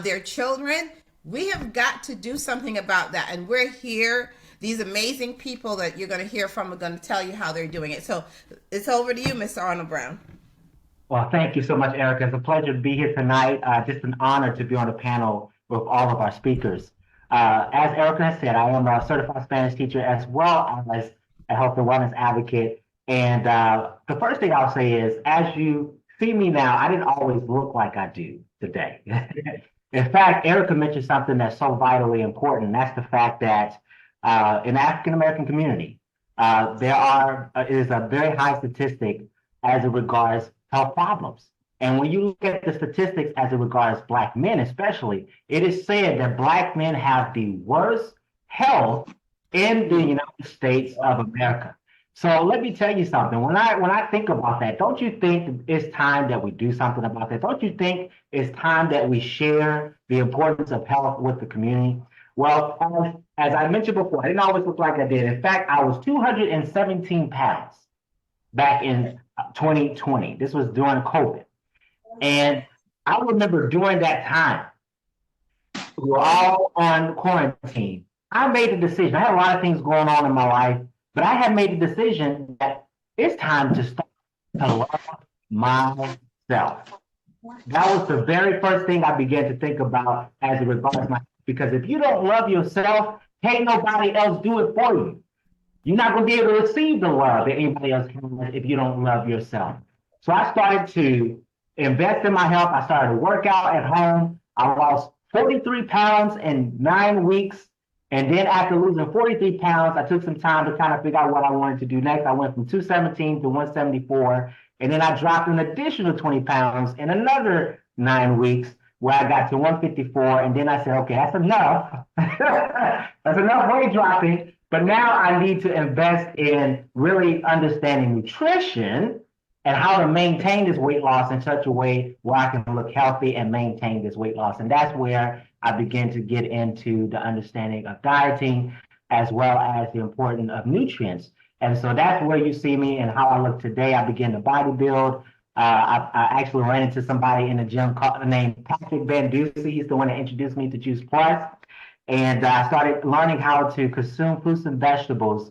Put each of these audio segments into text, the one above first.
their children. We have got to do something about that. And we're here. These amazing people that you're going to hear from are going to tell you how they're doing it. So it's over to you, Mr. Arnold Brown. Well, thank you so much, Erica. It's a pleasure to be here tonight. Just an honor to be on the panel with all of our speakers. As Erica has said, I am a certified Spanish teacher as well as a health and wellness advocate. And the first thing I'll say is, as you see me now, I didn't always look like I do today. In fact, Erica mentioned something that's so vitally important, and that's the fact that in the African American community, it is a very high statistic as it regards health problems. And when you look at the statistics as it regards Black men, especially, it is said that Black men have the worst health in the United States of America. So let me tell you something. When I think about that, don't you think it's time that we do something about that? Don't you think it's time that we share the importance of health with the community? Well, as I mentioned before, I didn't always look like I did. In fact, I was 217 pounds back in 2020. This was during COVID. And I remember during that time, we were all on quarantine. I made a decision. I had a lot of things going on in my life, but I had made a decision that it's time to start to love myself. That was the very first thing I began to think about as it regards my, because if you don't love yourself, can't nobody else do it for you. You're not going to be able to receive the love that anybody else can if you don't love yourself. So I started to invest in my health. I started to work out at home. I lost 43 pounds in 9 weeks. And then after losing 43 pounds, I took some time to kind of figure out what I wanted to do next. I went from 217 to 174. And then I dropped an additional 20 pounds in another 9 weeks where I got to 154. And then I said, okay, that's enough. That's enough weight dropping. But now I need to invest in really understanding nutrition and how to maintain this weight loss in such a way where I can look healthy and maintain this weight loss. And that's where I begin to get into the understanding of dieting as well as the importance of nutrients. And so that's where you see me and how I look today. I begin to bodybuild. I actually ran into somebody in the gym named Patrick Van Dusen. He's the one that introduced me to Juice Plus. And I started learning how to consume fruits and vegetables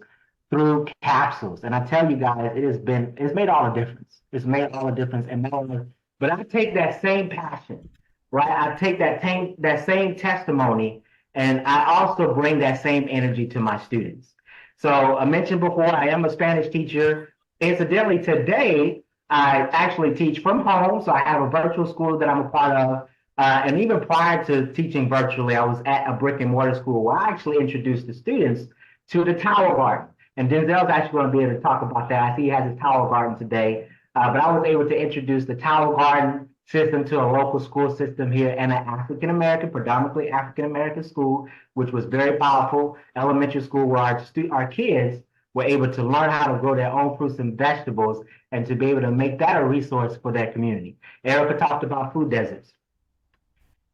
through capsules. And I tell you guys, it's made all the difference. It's made all the difference in my life. But I take that same passion, right? I take that same testimony, and I also bring that same energy to my students. So I mentioned before, I am a Spanish teacher. Incidentally, today, I actually teach from home. So I have a virtual school that I'm a part of. And even prior to teaching virtually, I was at a brick and mortar school where I actually introduced the students to the Tower Garden. And Denzel's actually going to be able to talk about that. I see he has his Tower Garden today. But I was able to introduce the Tower Garden system to a local school system here in an African American, predominantly African American school, which was very powerful elementary school where our kids were able to learn how to grow their own fruits and vegetables and to be able to make that a resource for their community. Erica talked about food deserts.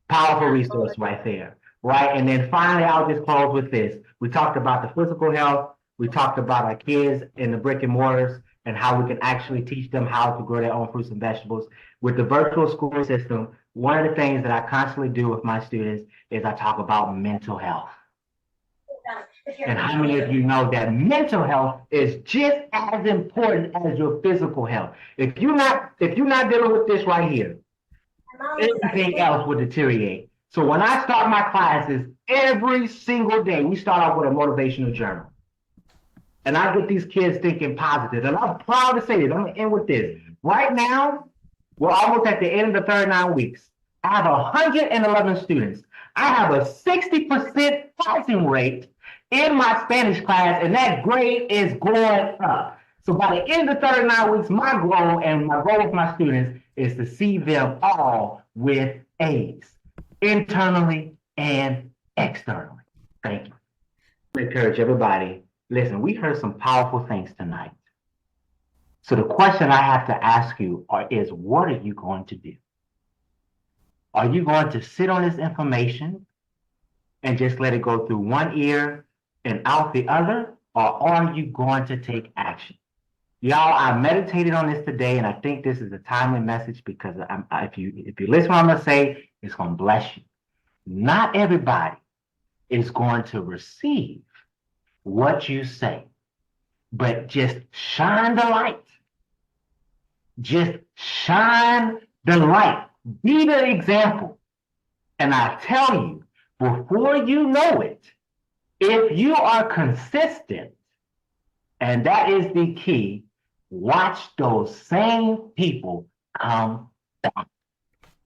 Powerful resource right there, right? And then finally, I'll just close with this. We talked about the physical health. We talked about our kids in the brick and mortars and how we can actually teach them how to grow their own fruits and vegetables. With the virtual school system, one of the things that I constantly do with my students is I talk about mental health. And how many of you know that mental health is just as important as your physical health? If you're not dealing with this right here, everything else will deteriorate. So when I start my classes every single day, we start off with a motivational journal. And I get these kids thinking positive. And I'm proud to say this. I'm going to end with this. Right now, we're almost at the end of the third 9 weeks. I have 111 students. I have a 60% passing rate in my Spanish class, and that grade is going up. So by the end of the third 9 weeks, my goal with my students is to see them all with A's, internally and externally. Thank you. I encourage everybody. Listen, we heard some powerful things tonight. So the question I have to ask you is, what are you going to do? Are you going to sit on this information and just let it go through one ear and out the other? Or are you going to take action? Y'all, I meditated on this today, and I think this is a timely message because if you listen to what I'm going to say, is going to bless you. Not everybody is going to receive what you say, but just shine the light. Just shine the light. Be the example. And I tell you, before you know it, if you are consistent, and that is the key, watch those same people come back.